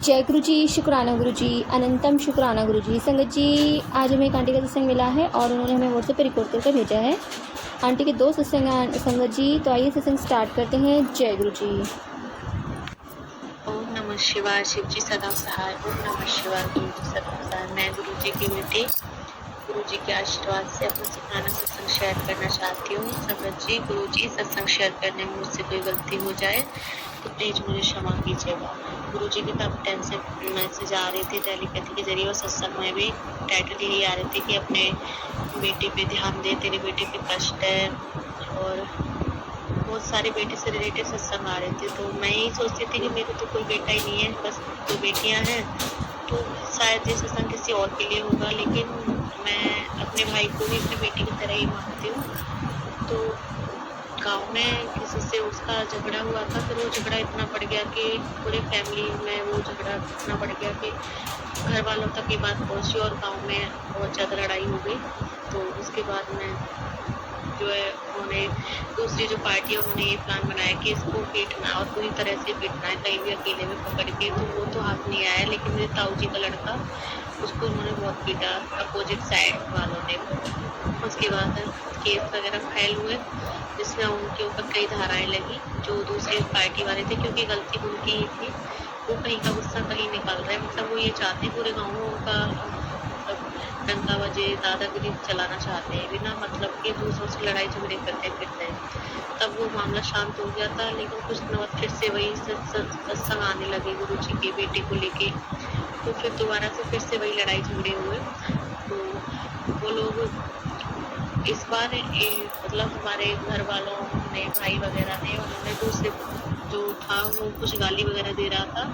जय गुरु जी, शुक्राना गुरु जी, अनंतम शुक्राना गुरु जी। संगत जी, आज हमें एक आंटी का सत्संग मिला है और उन्होंने हमें व्हाट्सएप पे रिकॉर्ड करके भेजा है। आंटी के 2 सत्संग हैं संगत जी, तो आइए सत्संग स्टार्ट करते हैं। जय गुरु जी। ओम नमः शिवाय। शिव जी सदा सहाय। ओम नमः शिवाय। गुरु जी सदा सहाय। मैं गुरु जी की बेटी गुरु जी के आशीर्वाद से अपना सुखाना सत्संग शेयर करना चाहती हूँ। संगत जी, गुरु जी सत्संग शेयर करने में मुझसे कोई गलती हो जाए तो प्लीज मुझे क्षमा कीजिएगा। गुरु जी की काफी टाइम से मैसेज आ रहे थे टेलीपैथी के जरिए, और सत्संग में भी टाइटल यही आ रहे थे कि अपने बेटे पे ध्यान दे, तेरे बेटे पे कष्ट है, और बहुत सारे बेटे से रिलेटेड सत्संग आ रहे थे। तो मैं यही सोचती थी कि मेरे तो कोई बेटा ही नहीं है, बस 2 बेटियां हैं, तो शायद ये सत्संग किसी और के लिए होगा। लेकिन मैं अपने भाई को भी अपनी बेटी की तरह ही मानती हूँ। तो गांव में किसी से उसका झगड़ा हुआ था, फिर वो झगड़ा इतना बढ़ गया कि पूरे फैमिली में वो झगड़ा इतना बढ़ गया कि घर वालों तक ये बात पहुंची और गांव में बहुत ज़्यादा लड़ाई हो गई। तो उसके बाद में जो है उन्होंने दूसरी जो पार्टी है उन्होंने ये प्लान बनाया कि इसको पीटना और पूरी तरह से पीटना है, कहीं भी अकेले में पकड़ के। तो वो तो हाथ नहीं आया, लेकिन मेरे ताऊ जी का लड़का, उसको उन्होंने बहुत पीटा अपोजिट साइड वालों ने। उसके बाद केस वगैरह फाइल हुए जिसमें उनके ऊपर कई धाराएं लगी जो दूसरी पार्टी वाले थे, क्योंकि गलती उनकी ही थी। वो कहीं का गुस्सा कहीं निकाल रहे हैं, मतलब वो ये चाहते पूरे गाँव में उनका डंका बजे, दादागिरी चलाना चाहते हैं, बिना मतलब के दूसरों से लड़ाई झगड़े करते फिरते हैं। तब वो मामला शांत हो गया था, लेकिन कुछ दिनों बाद फिर से वही सत्संग आने लगे गुरु जी के बेटे को लेके। तो फिर दोबारा से फिर से वही लड़ाई झगड़े हुए। तो वो लोग इस बार मतलब हमारे घर वालों ने, भाई वगैरह ने, उन्होंने दूसरे जो था वो कुछ गाली वगैरह दे रहा था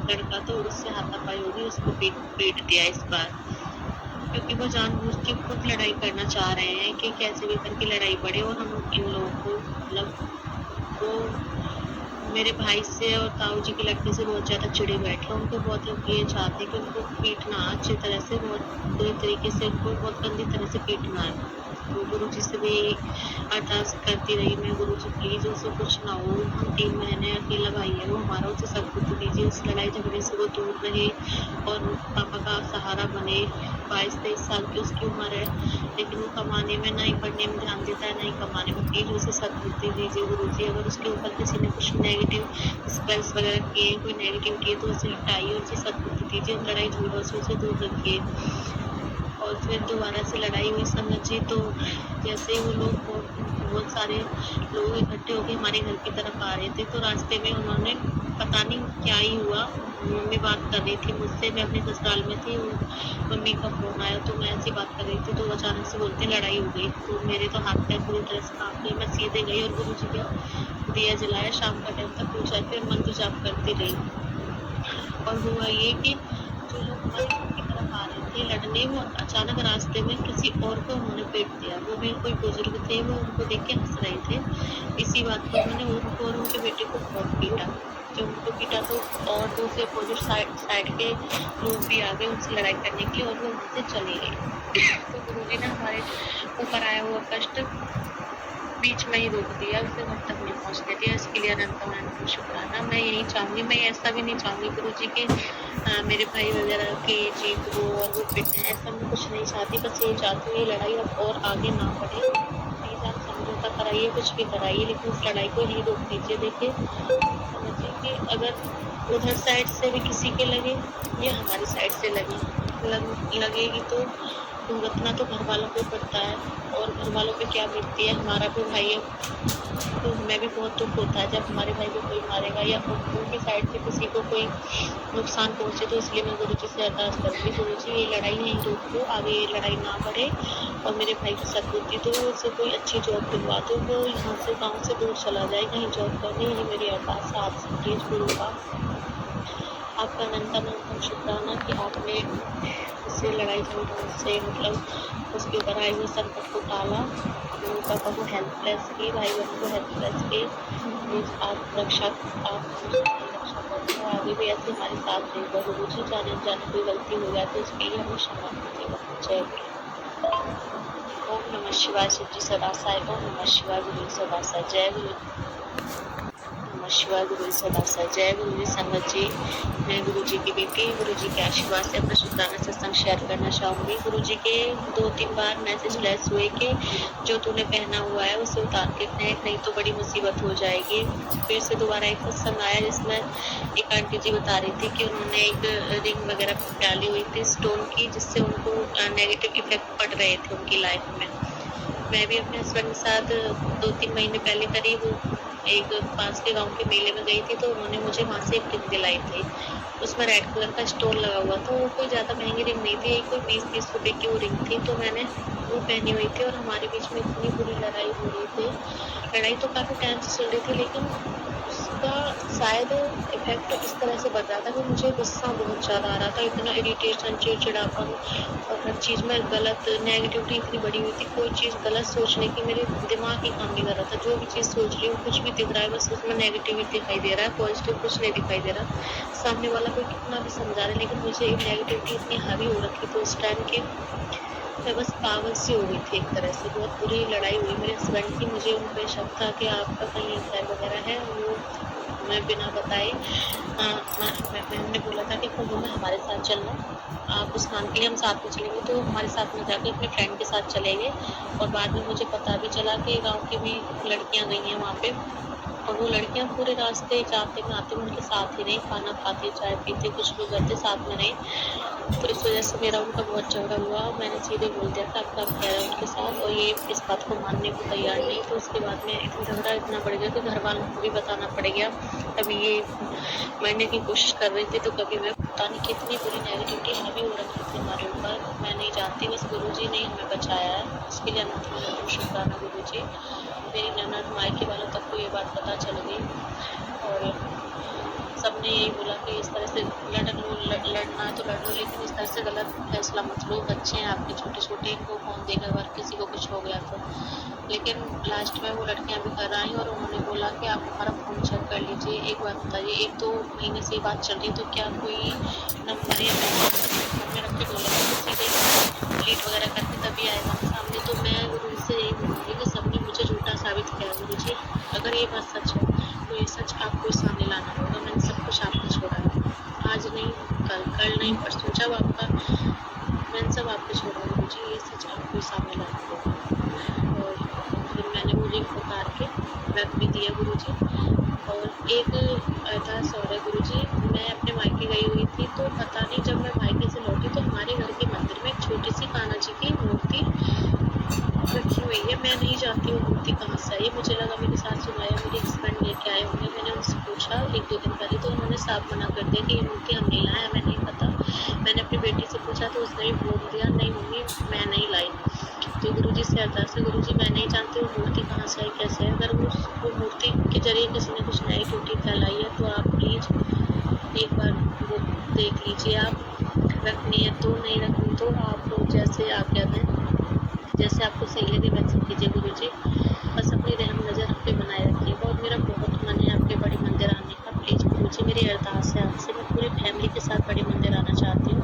लड़का, तो उससे हाथापाई होगी, उसको पीट दिया इस बार, क्योंकि वो जानबूझ के खुद लड़ाई करना चाह रहे हैं कि कैसे भी करके लड़ाई बढ़े। और हम इन लोगों को मतलब वो मेरे भाई से और ताऊ जी के लड़के से बहुत ज़्यादा चिड़े बैठे, उनको बहुत ये चाहते हैं कि उनको पीटना अच्छी तरह से, बहुत बुरी तरीके से, उनको बहुत गंदी तरह से पीटना है। तो गुरु जी से भी अरदास करती रही मैं, गुरु जी प्लीज़ उससे कुछ ना हो, हम 3 महीने अकेला भाई है वो हमारा, उसे सद्बुद्धि दीजिए, उस लड़ाई झगड़े से वो दूर रहे और पापा का सहारा बने। 22-23 साल की उसकी उम्र है, लेकिन वो कमाने में, ना ही पढ़ने में ध्यान देता है, ना ही कमाने में। प्लीज़ उसे सद्बुद्धि दीजिए गुरु जी। अगर उसके ऊपर किसी ने कुछ नेगेटिव स्पेल्स वगैरह किए, कोई नेगेटिविटी है, तो उसे हटाइए, उसे सद्बुद्धि दीजिए, लड़ाई झगड़ों से उसे दूर रखिए। और फिर दोबारा से लड़ाई हुई संगत जी। तो जैसे ही वो लोग बहुत सारे लोग इकट्ठे होकर हमारे घर की तरफ आ रहे थे, तो रास्ते में उन्होंने पता नहीं क्या ही हुआ, मम्मी बात कर रही थी मुझसे, मैं अपने ससुराल में थी, मम्मी का फोन आया, तो मैं ऐसी बात कर रही थी, तो अचानक से बोलते लड़ाई हो गई। तो मेरे तो हाथ पैर पूरी तरह से कांप गए। मैं सीधे गई और गुरु जी का दिया जलाया, शाम का टाइम तक पूछा, फिर मंत्र जाप करती रही। और हुआ ये कि जो लोग हमारे घर की तरफ आ रहे थे लड़ने, वो अचानक रास्ते में किसी और को उन्होंने पीट दिया। वो भी कोई बुजुर्ग थे, वो उनको देख के हंस रहे थे। इसी बात पर उन्होंने उनको और उनके बेटे को बहुत पीटा। जब उनको पीटा तो और दूसरे अपोजिट साइड के लोग भी आ गए उनसे लड़ाई करने के लिए, और वो उनसे चले गए। तो गुरु जी ने हमारे ऊपर आया हुआ कष्ट बीच में ही रोक दिया, उसे घर तक नहीं पहुंचने दिया। इसके लिए अनंत शुक्राना। मैं यही चाहूँगी, मैं ऐसा भी नहीं चाहूँगी गुरु जी के मेरे भाई वगैरह की जीत हो और वो पिटे, ऐसा मैं कुछ नहीं चाहती। बस यही चाहती हूँ ये लड़ाई अब और आगे ना बढ़े। प्लीज़ आप समझौता कराइए, कुछ भी कराइए, लेकिन उस लड़ाई को ही रोक दीजिए। देखिए, समझिए कि अगर उधर साइड से भी किसी के लगे या हमारी साइड से लगेगी तो भुगतना तो घर वालों को पड़ता है, और घर वालों पे क्या बीतती है, हमारा भी भाई है, तो हमें भी बहुत दुख होता है जब हमारे भाई को कोई मारेगा या उनकी साइड से किसी को कोई नुकसान पहुंचे। तो इसलिए मैं गुरु जी से अरदास करूँगी, गुरु जी ये लड़ाई नहीं रोक दो, आगे ये लड़ाई ना बढ़े, और मेरे भाई की सद्बुद्धि दो, उसे कोई अच्छी जॉब दिलवा दो, वो यहाँ से गाँव से दूर चला जाए कहीं जॉब करने। ये मेरी अरदास है आपसे, प्लीज़ गुरु का आपका अनंतम शुक्राना कि आपने इससे लड़ाई झगड़ों से मतलब उसके ऊपर आए हुए संकट को टाला, मम्मी पापा को हेल्पलेस की, भाई बहन को हेल्पलेस की। प्लीज़ आप रक्षा करते हो, आगे भी ऐसे हमारे साथ रहेगा गुरु जी। जाने जाने कोई गलती हो जाती है उसके लिए हमें क्षमा कीजिएगा। जय गुरु। ओम नमः शिवाय। शिव जी सदा सहाय। ओम नमः शिवाय। गुरु सदा सहाय। जय गुरु। नमः शिवाय। गुरु जी सदा साथ। जय गुरु जी। संगत जी, मैं गुरु जी की बेटी गुरु जी के आशीर्वाद से अपना शुक्राना सत्संग शेयर करना चाहूँगी। गुरु जी के 2-3 बार मैसेज फ्लैश हुए कि जो तूने पहना हुआ है उसे उतार के फेंक, नहीं तो बड़ी मुसीबत हो जाएगी। फिर से दोबारा एक सत्संग आया जिसमें एक आंटी जी बता रही थी कि उन्होंने एक रिंग वगैरह डाली हुई थी स्टोन की, जिससे उनको नेगेटिव इफेक्ट पड़ रहे थे उनकी लाइफ में। मैं भी अपने हस्बैंड के साथ 2-3 महीने पहले करीब एक पास के गांव के मेले में गई थी, तो उन्होंने मुझे वहाँ से एक रिंग दिलाई थी। उसमें रेड कलर का स्टोन लगा हुआ था। वो कोई ज़्यादा महंगी रिंग नहीं थी, कोई 20-30 रुपए की वो रिंग थी। तो मैंने वो पहनी हुई थी और हमारे बीच में इतनी बुरी लड़ाई हो रही थी। लड़ाई तो काफ़ी टाइम से चल रही थी, लेकिन उसका शायद इफेक्ट इस तरह से बढ़ रहा था कि मुझे गुस्सा बहुत ज़्यादा आ रहा था। इतना इरिटेशन, चिड़चिड़ापन और हर चीज़ में गलत नेगेटिविटी इतनी बढ़ी हुई थी। कोई चीज़ गलत सोचने की मेरे दिमाग ही काम नहीं कर रहा था। जो भी चीज़ सोच रही हूँ, कुछ भी दिख रहा है, बस उसमें नेगेटिविटी दिखाई दे रहा है, पॉजिटिव कुछ नहीं दिखाई दे रहा। सामने वाला कोई कितना भी समझा रहा है, लेकिन मुझे नेगेटिविटी इतनी हावी हो रखी थी उस टाइम के मैं बस पागल सी हो गई थी एक तरह से। बहुत बुरी लड़ाई हुई मेरे हस्बैंड की। मुझे उन पे शक था कि आपका कहीं अफेयर वगैरह है। वो मैं बिना बताए मैंने बोला था कि कुंभ में हमारे साथ चलना, आप स्नान के लिए हम साथ में चलेंगे। तो हमारे साथ में जाकर अपने फ्रेंड के साथ चले गए। और बाद में मुझे पता भी चला कि गाँव की भी लड़कियाँ गई हैं वहाँ पे, और वो लड़कियाँ पूरे रास्ते जाते में आते में उनके साथ ही रहीं, खाना खाते, चाय पीते, कुछ भी करते, साथ में रहीं। तो इस वजह से मेरा उनका बहुत झगड़ा हुआ। मैंने सीधे बोल दिया था आपका अफेयर है उनके साथ, और ये इस बात को मानने को तैयार नहीं। तो उसके बाद में झगड़ा इतना बढ़ गया कि घर वालों को भी बताना पड़ गया। कभी ये मरने की कोशिश कर रही थी, तो कभी मैं पता नहीं कितनी बुरी नेगेटिविटी हावी हो रखी थी हमारे ऊपर। मैं नहीं जानती, बस गुरु जी ने हमें बचाया है। उसके लिए अनंत शुक्राना गुरु जी। मेरी ननद मायके वालों तक को ये बात पता चल गई, और सबने यही बोला कि इस तरह से लड़ना है तो लड़ लो, लेकिन इस तरह से गलत फैसला मत लो। बच्चे हैं आपके छोटे छोटे, इनको कौन देगा अगर किसी को कुछ हो गया तो। लेकिन लास्ट में वो लड़कियां भी घर आई और उन्होंने बोला कि आप हमारा फ़ोन चेक कर लीजिए। एक बात बताइए, 1-2 महीने से बात चल रही है, तो क्या कोई नंबर या घर में रख के बोला सीधे डिलीट वगैरह करके तभी आएगा सामने। तो मैं गुरु से यही बोलूँगी कि सबने मुझे झूठा साबित किया। गुरु जी, अगर ये बात सच है तो ये सच आपको सामने लाना होगा। मैंने सब कुछ आपको छोड़ा है, आज नहीं, कल नहीं, परसों, जब आपका मैंने सब आपको छोड़ा। गुरु जी, ये सच आपको सामने लाना होगा। और फिर मैंने वो रिंग उतार के रख भी दिया गुरु जी। और एक अरदास और है गुरु जी, मैं अपने मायके गई हुई थी, तो पता नहीं जब मैं मायके से लौटी तो हमारे घर के मंदिर में एक छोटी सी कान्हा जी की मूर्ति रखी हुई है। मैं नहीं जानती वो मूर्ति कहाँ से आई। मुझे लगा मेरे साथ सुनाया मेरे हस्बैंड लेके आए होंगे। मैंने उनसे पूछा 1-2 दिन पहले, तो उन्होंने साफ मना कर दिया कि ये मूर्ति हम नहीं लाए, हमें नहीं पता। मैंने अपनी बेटी से पूछा तो उसने भी बोल दिया नहीं मम्मी मैं नहीं लाई। तो गुरु जी से अरदास है, गुरु जी मैं नहीं जानती वो मूर्ति कहाँ से आई, कैसे है। अगर वो मूर्ति के जरिए किसी ने कुछ नेगेटिविटी फैलाई है तो आप प्लीज़ एक बार वो देख लीजिए। आप रखनी है तो, नहीं रखनी तो आप जैसे आज्ञा दें, जैसे आपको सही लगे वैसे कीजिए गुरु जी। बस अपनी रहम नज़र आप पे बनाए रखिएगा। और मेरा बहुत मन है आपके बड़े मंदिर आने का। प्लीज़ गुरु जी, मेरी अरदास है आपसे, मैं पूरी फैमिली के साथ बड़े मंदिर आना चाहती हूँ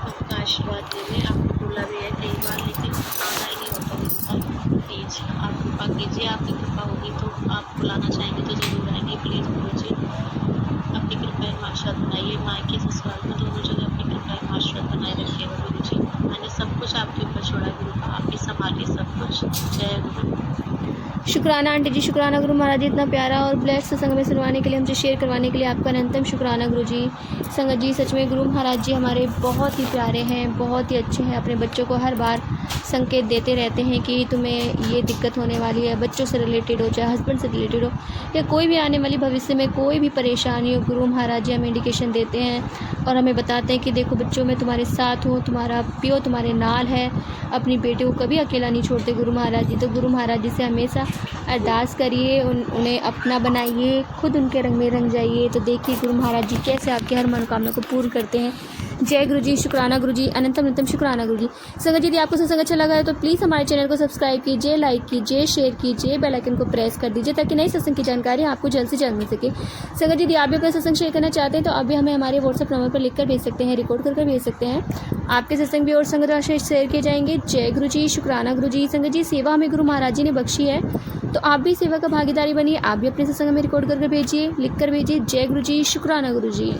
आपका आशीर्वाद लेने। आपको बोला भी है कई बार, लेकिन आना ही नहीं होता गुरु। प्लीज़ आप कृपा कीजिए, आपकी कृपा होगी तो आप बुलाना चाहेंगे तो ज़रूर आएंगे। प्लीज़ गुरु जी, अपनी कृपा आशीर्वाद बनाइए। मायके ससुराल में दोनों जगह अपनी कृपा आशीर्वाद बनाए रखिएगा गुरु जी। मैंने सब कुछ आपके ऊपर छोड़ा गुरु का, आप ही संभालिए सब कुछ। जय गुरु। शुक्राना आंटी जी, शुक्राना गुरु महाराज जी, इतना प्यारा और ब्लेस्ड सत्संग में सुनवाने के लिए, मुझे शेयर करवाने के लिए आपका अनंतम शुक्राना गुरु जी। संगत जी, सच में गुरु महाराज जी हमारे बहुत ही प्यारे हैं, बहुत ही अच्छे हैं। अपने बच्चों को हर बार संकेत देते रहते हैं कि तुम्हें ये दिक्कत होने वाली है, बच्चों से रिलेटेड हो, चाहे हस्बैंड से रिलेटेड हो, या कोई भी आने वाली भविष्य में कोई भी परेशानी हो, गुरु महाराज जी हमें इंडिकेशन देते हैं और हमें बताते हैं कि देखो बच्चों मैं तुम्हारे साथ हूँ, तुम्हारा पियो तुम्हारे नाल है। अपनी बेटे को कभी अकेला नहीं छोड़ते गुरु महाराज जी। तो गुरु महाराज जी से हमेशा अरदास करिए, उन्हें अपना बनाइए, खुद उनके रंग में रंग जाइए। तो देखिए गुरु महाराज जी कैसे आपकी हर मनोकामना को पूर्ण करते हैं। जय गुरु जी, शुक्राना गुरु जी, अनंतम शुक्राना गुरु जी। संगत जी, यदि आपको सत्संग अच्छा लगा है तो प्लीज़ हमारे चैनल को सब्सक्राइब कीजिए, लाइक कीजिए, शेयर कीजिए, बेल आइकन को प्रेस कर दीजिए ताकि नई सत्संग की जानकारी आपको जल्द से जल्द मिल सके। संगत जी, यदि आप भी अपना सत्संग शेयर करना चाहते हैं तो आप भी हमें हमारे व्हाट्सएप नंबर पर लिखकर भेज सकते हैं, रिकॉर्ड करके भेज सकते हैं। आपके सत्संग भी और संगत राशि शेयर किए जाएंगे। जय गुरु जी, शुक्राना गुरु जी। संगत जी, सेवा हमें गुरु महाराज जी ने बख्शी है, तो आप भी सेवा का भागीदारी बनिए, आप भी अपने सत्संग में रिकॉर्ड करके भेजिए, लिख कर भेजिए। जय गुरु जी, शुक्राना गुरु जी।